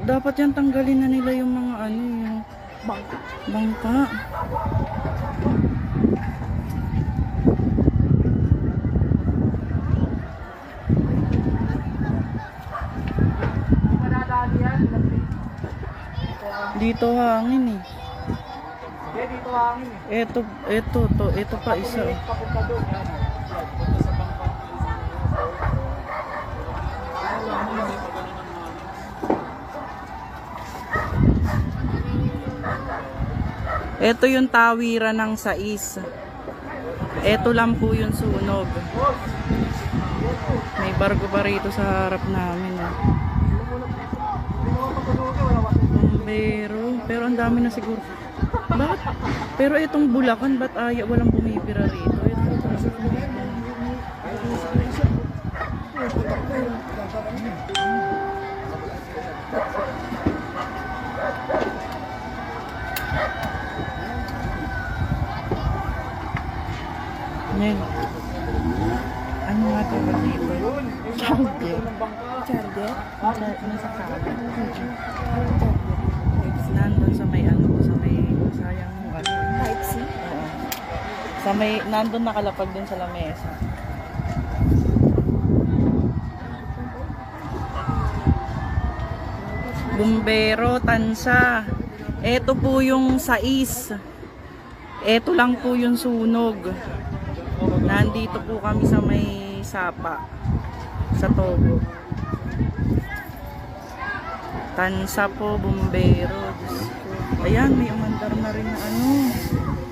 Dapat yan tanggalin na nila yung mga ano, yung bangka. Dito hangin eh. Dito hangin eh. Ito pa isa. Papunta doon yan. Punta sa bangka. Ito yung tawiran ng sais. Ito lang po yung sunog. May barko pa rito sa harap namin. Pero ang dami na siguro. Bakit? Pero itong Bulacan, ba't walang bumibira rito? Yan. Ano nga tawag dito? Charger. Charger? Nasa kaba. Nandun sa may sayang mo ano. Type C? Oo. Nandun nakalapag dun sa lamesa. Bumbero, tansa. Ito po yung sais. Ito lang po yung sunog. Nandito po kami sa may sapa. Sa Togo. Tansa po, bumbero. Ayan, may umandar na rin na ano.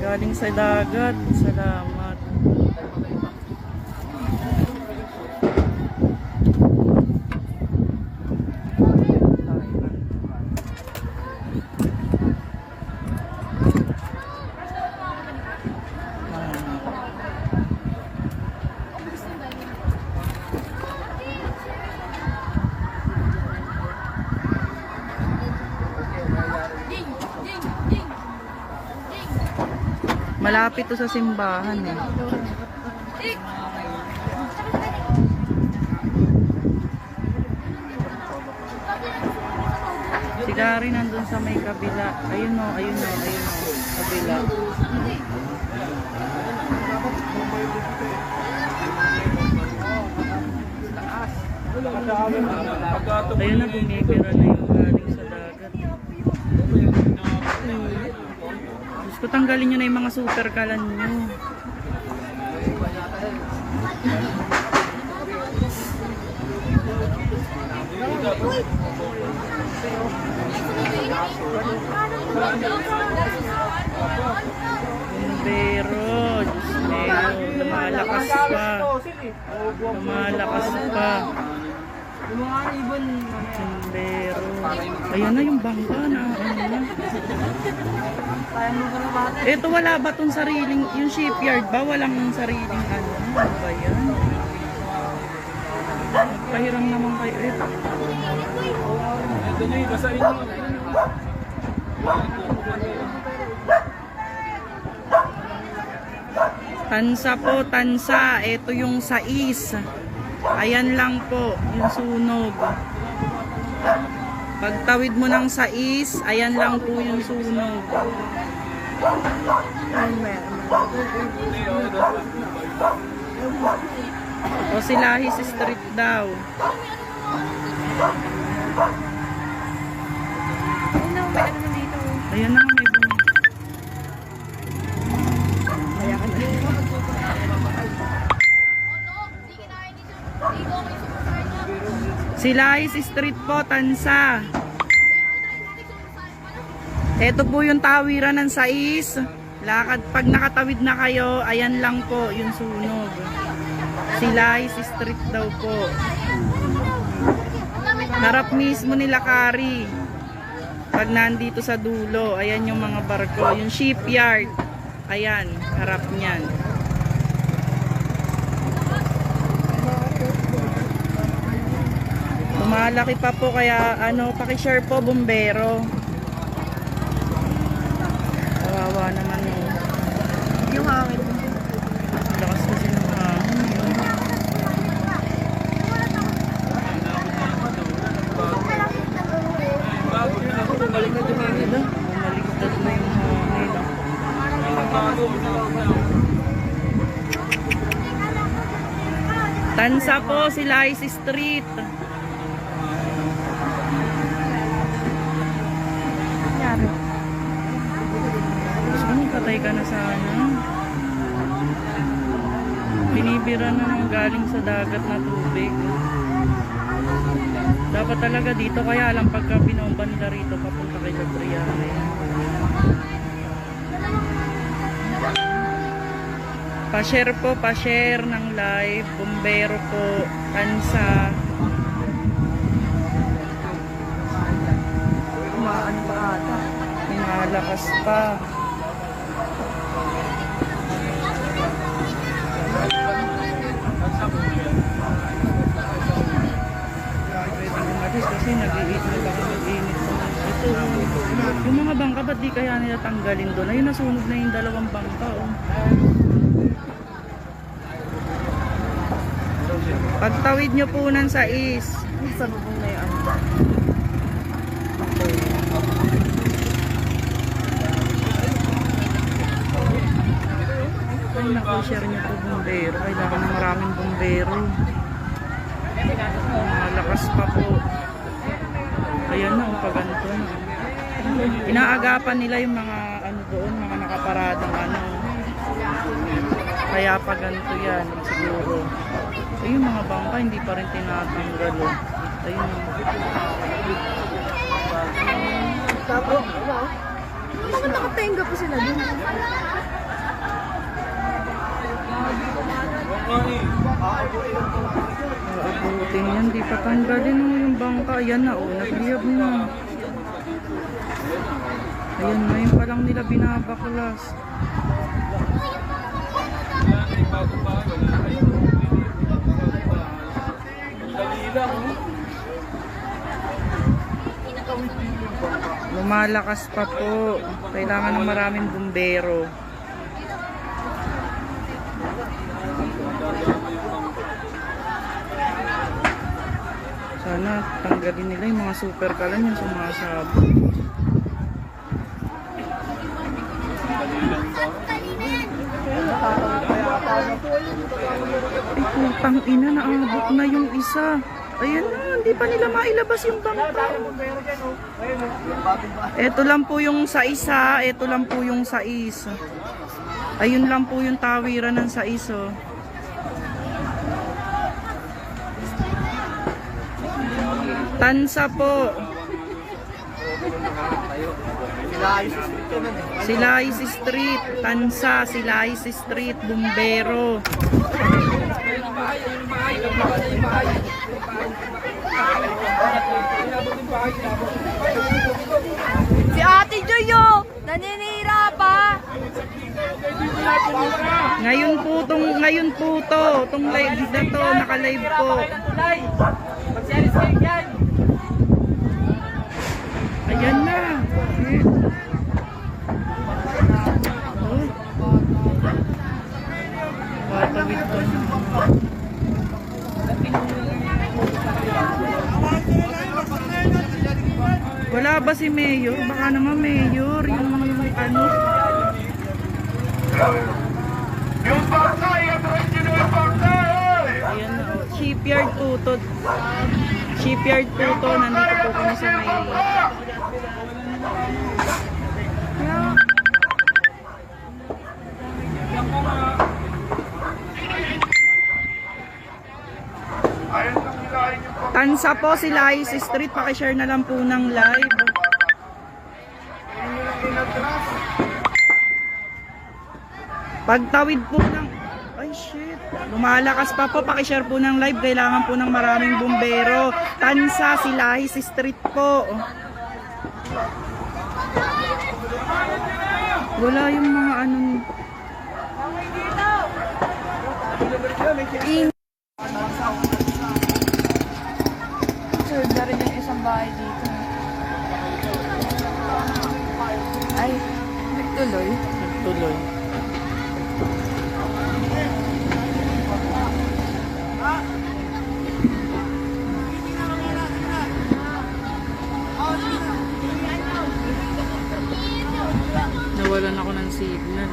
Galing sa dagat. Salamat. Malapit to sa simbahan eh. Si Gary nandun sa may kabila. Ayun o. Kabila. Ayun na, bumibira na yung galing sa dagat. Gusto tanggalin nyo na yung mga super kalan nyo. Bumbero, lumalakas pa. Lumalakas pa. Bumbero. Ayan na yung bangka na. Ito wala ba itong sariling, yung shipyard ba? Walang sariling ano? Ano ba yan? Pahiram naman kayo. Ito. Ito na yung basahin mo. Tansa po, tansa. Ito yung sais. Ayan lang po, yung sunog. Pagtawid mo ng sais, ayan lang po yung sunog. O Silahis Street daw. Ayan na, may bunga. Silahis Street po, tansa. Ito po yung tawiran ng sais. Lakad, pag nakatawid na kayo, ayan lang po yung sunog. Silahis Street daw po. Harap mismo nila Kari. Pag nandito sa dulo, ayan yung mga barko. Yung shipyard, ayan, harap niyan. Malaki pa po kaya ano, paki-share po bumbero. Kawawa naman yung hangin. Lakas kasi ng hangin. Tansa po, Silayes Street. Patay ka na sana. Binibira na ng galing sa dagat na tubig. Dapat talaga dito, kaya lang pagka binomba nila rito papunta kay Gabriela. Pa-share po, pa-share ng live. Bumbero po, Tansa. Kumaan pa ata. Pinalakas pa. Kasi nag-iinit ito. Yung mga bangka, ba't di kaya nila tanggalin doon? Ayun, nasunog na yung dalawang bangka. Oh. Pagtawid nyo po ng sais. Sa bubong na yan. Ay, naku-share nyo po bumbero. Kailangan ng maraming bumbero. Malakas pa po. Ayan na, paganto na. Inaagapan nila yung mga ano doon, mga nakaparadang ano. Kaya paganto yan, siguro. Ay, yung mga bangka, hindi pa rin tinatanggal. Oh. Ayun. Tapos, ano? Bakit nakatenga pa sila dun? Abutin yan, di pa tanggalin mo yung bangka. Ayan na, oh, nagliyab na. Ayan, ngayon pa lang nila binabaklas. Lumalakas pa po. Kailangan ng maraming bumbero. Sana tanggalin nila yung mga super kalan yung sumasabog. Ay, putang ina, naabot na yung isa. Ayan na, hindi pa nila mailabas yung bangka. Ito lang po yung sa isa, ito lang po yung sa isa. Ayun lang po yung tawiran ng sa iso. Tansa po. Silayes Street, Tansa, Silayes Street, Bumbero. Si Ate Joyo! Naninira pa! Ngayon po to, tong live na to, naka-live po. Ayan na. Oh. Patawid ko na. Wala ba si Mayor? Baka naman Mayor, yung ano. Ayan na, oh. Shipyard po to. Shipyard po to. Nandito po kami sa may... Tansa po, Silayes Street. Pakishare na lang po ng live. Pagtawid po ng... Ay shit. Lumalakas pa po. Pakishare po ng live. Kailangan po ng maraming bumbero. Tansa, Silayes Street po. Wala yung mga anong... Serve na rin yung isang bahay dito. Ay, nagtuloy. Nagtuloy. Nawalan ako ng signal.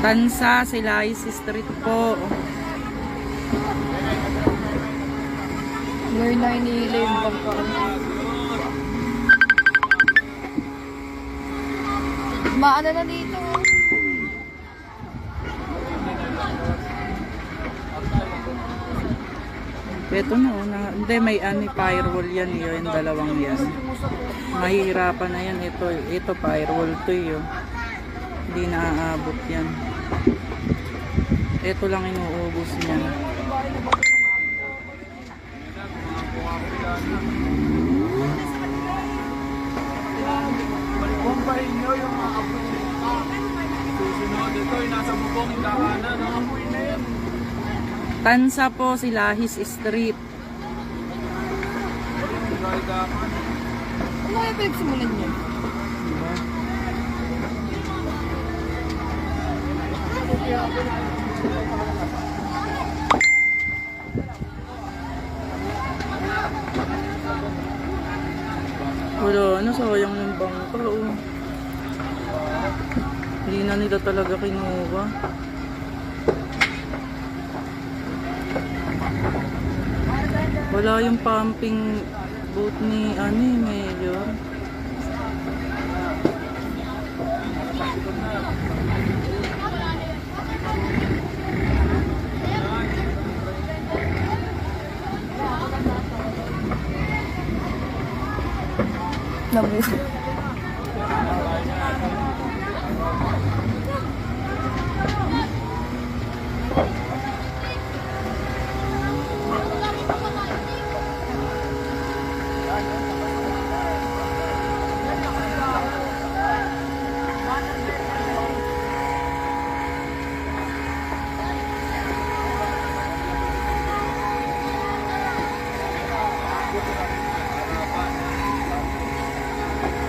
Tansa, Silais Street po. Ngayon na hinihila yung bangka. Maano na dito. Ito na, hindi may firewall yan, yung dalawang yan. Mahihirapan na yan, ito firewall to yun. Hindi naaabot yan. Ito lang inuubos niyan. Bombahin nyo yung mga apoy nito. Susunod ito, yung nasa bubong, yung kakanan, ang apoy na yan. Tansa po, Silais Street. Ano kaya pinagsimulan niyo? Diba? Wala, sayang yung bangka, oh. Hindi na nila talaga kinuha. Wala yung pumping boat ni Mayor. Nabuso.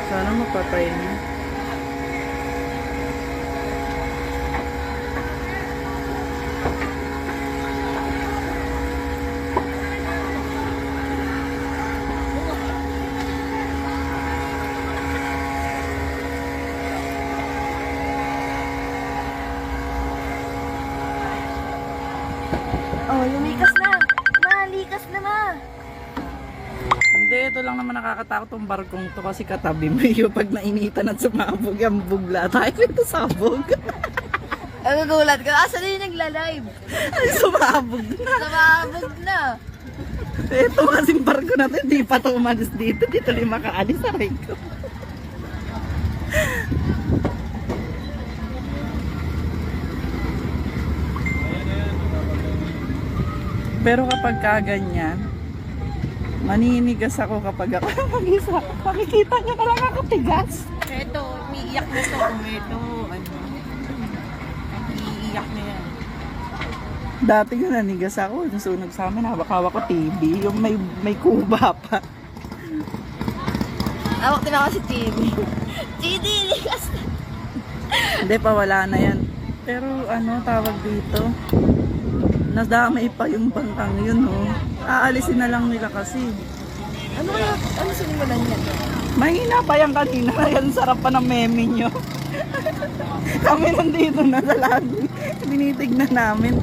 Sana mapatay na. Oh, lumikas na. Likas na ma. Hindi, ito lang naman nakakatakot tong barkong to kasi katabi mo yung pag nainitan at sumabog yung bugla. Tayo ito sabog. Ang gugulat ko. Asan yung nagla-live? Ay, sumabog na. Namabog na. Ito kasing barko na to, hindi pa ito umalis dito. Dito rin makaalis, aray ko. Pero kapag kaganyan, maninigas ako kapag ako mag-isa. Makikita niyo ka lang ako tigas. Ito, umiiyak na to. Ito, umiiyak na yan. Dati nga nanigas ako, yung sunog sa amin, hawak-hawak ko TV, yung may kuba pa. Awak din ako si Chidi. Chidi, likas na. Hindi pa, wala na yan. Pero ano, tawag dito, nadamay pa yung bangkang yun, oh. Aalisin na lang nila kasi. Ano sinimulan niya? Mahina pa yan kanina, yan sarap pa ng meme nyo. Kami nandito na sa lagi, tinitignan namin.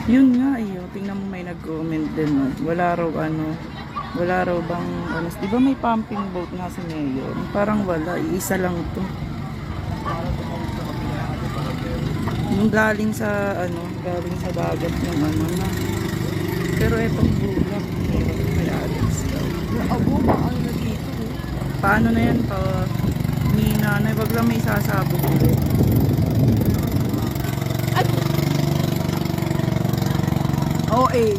Yun nga tingnan mo may nag-comment din, no? Wala raw bang di ba may pumping boat nga si Mayor? Parang wala, iisa lang to. Yung galing sa dagat yung na. Pero etong bulak, may alis daw. Abo, ano na dito? Paano na yan? Ni nanay, wag lang may sasabog ulit. OA.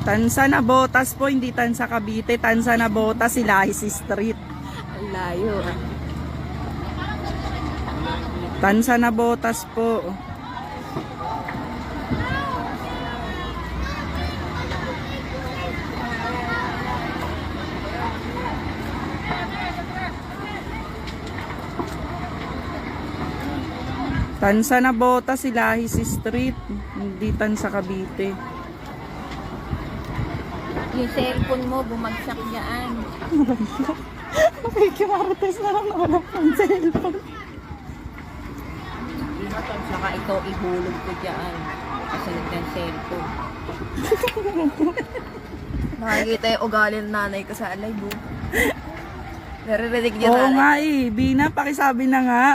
Tansa na Botas po, hindi Tansa Cavite. Tansa na Botas, Silais Street. Ang layo. Tansa na Botas po. Tansa na bota si Lahis Street. Hindi Tansa Cavite. Yung cellphone mo, bumagsak dyan. Nakikimarites na lang naman ang cellphone. Saka ito, ihulog ko dyan. Kasunod ng cellphone. Nakikita yung ugali ng nanay ko sa live. Naririnig niya Oo nanay. nga eh. Bina, pakisabi na nga.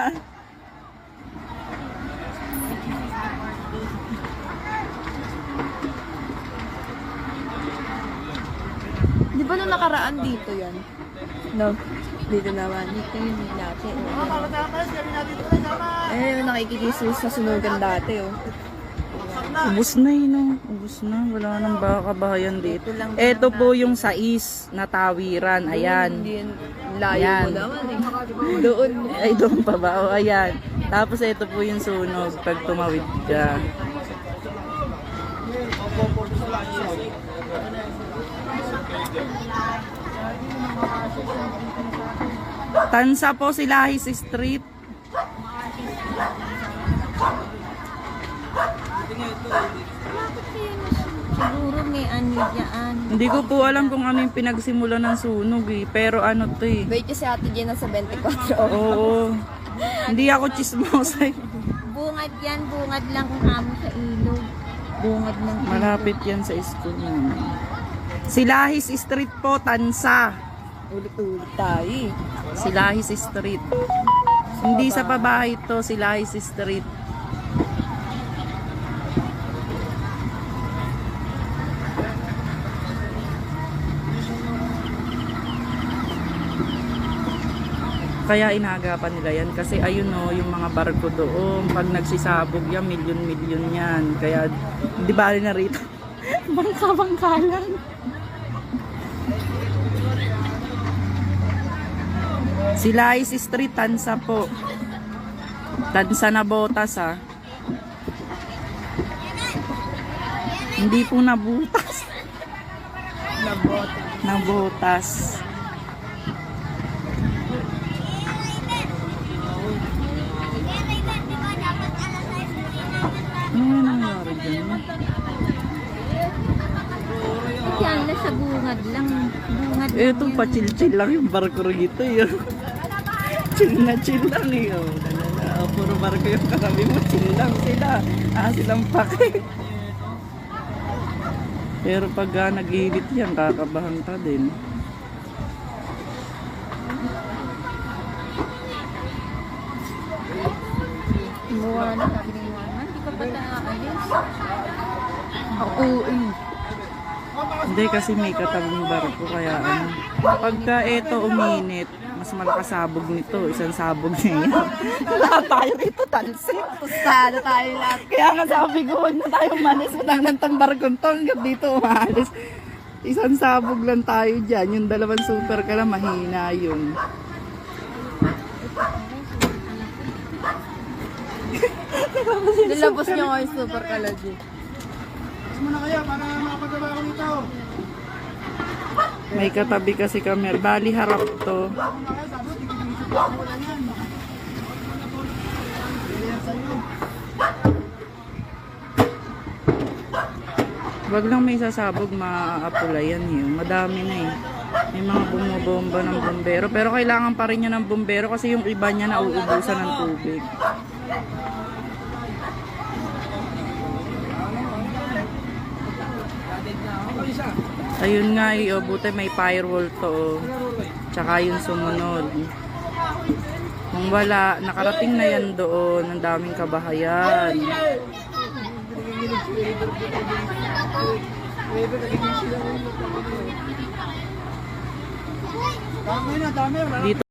Di ba nung nakaraan dito yan? No. Dito naman. Dito yun dati. Eh, nakikikisus sa sunugan dati, oh. Ubus na eh, no? Ubus na. Wala nang kabahayan dito. Ito lang Ito po yung sais na tawiran. Ayan. Hindi yun. Layo Ayan. mo naman, eh. Doon. Ay, doon pa ba? O, ayan. Tapos ito po yung sunog pag tumawid ka. Tansa po si Lahis Street. Siguro may ano dyan. Hindi ko po alam kung ano yung pinagsimula ng sunog eh. Pero ano to eh. Wait, kasi ate Jen nasa 24. Oo. Hindi ako chismosa eh. Bungad yan, bungad lang kung amo sa ilog. Bungad ng ilog. Malapit yan sa school namin. Si Lahis Street po, Tansa. Ulit-ulit tayo eh. Si Lahis Street. Hindi sa pabahay to, si Lahis Street. Kaya inagapan nila yan kasi ayun no, yung mga barko doon, pag nagsisabog yan, milyon-milyon yan. Kaya di bali na rito. Bangka-bangka lang. Si Lahis Street, Tansa po. Tansa na botas ha. Hindi po nabutas. Nabotas. Ano nga nangyari dyan? Yan, nasa bungad lang. Bungad lang Eto, yan. pa-chill-chill lang yung barko rito yun. Chill na chill lang eh. Oh, lalala. Puro barko yung katabi mo, chill lang sila. Silang pake. Pero pag nag-ilit yan, kakabahan ka din. Iwanan, sabi ni Iwanan. Hindi ka ba aalis? Ako, Hindi kasi may katabing barko kaya ano. Pagka eto uminit, mas malakas sabog nito. Isang sabog niya yan. Lahat tayo rito, talsik. Tustada tayo lahat. Kaya nga sabi ko, huwag na tayo manis. Matang ng tang barkong to. Hanggang dito umalis. Isang sabog lang tayo dyan. Yung dalawang super ka lang, mahina yun. Nilabos niya nga yung super kalagi. May katabi kasi kami. Bali harap to. Wag lang may sasabog, maaapula yan yun. Madami na eh. May mga bumobomba ng bumbero. Pero kailangan pa rin niya ng bumbero kasi yung iba niya nauubusan ng tubig. Ayun nga eh, oh, buti may firewall to. Oh. Tsaka yung sumunod. Kung wala, nakarating na yan doon. Ang daming kabahayan. Dito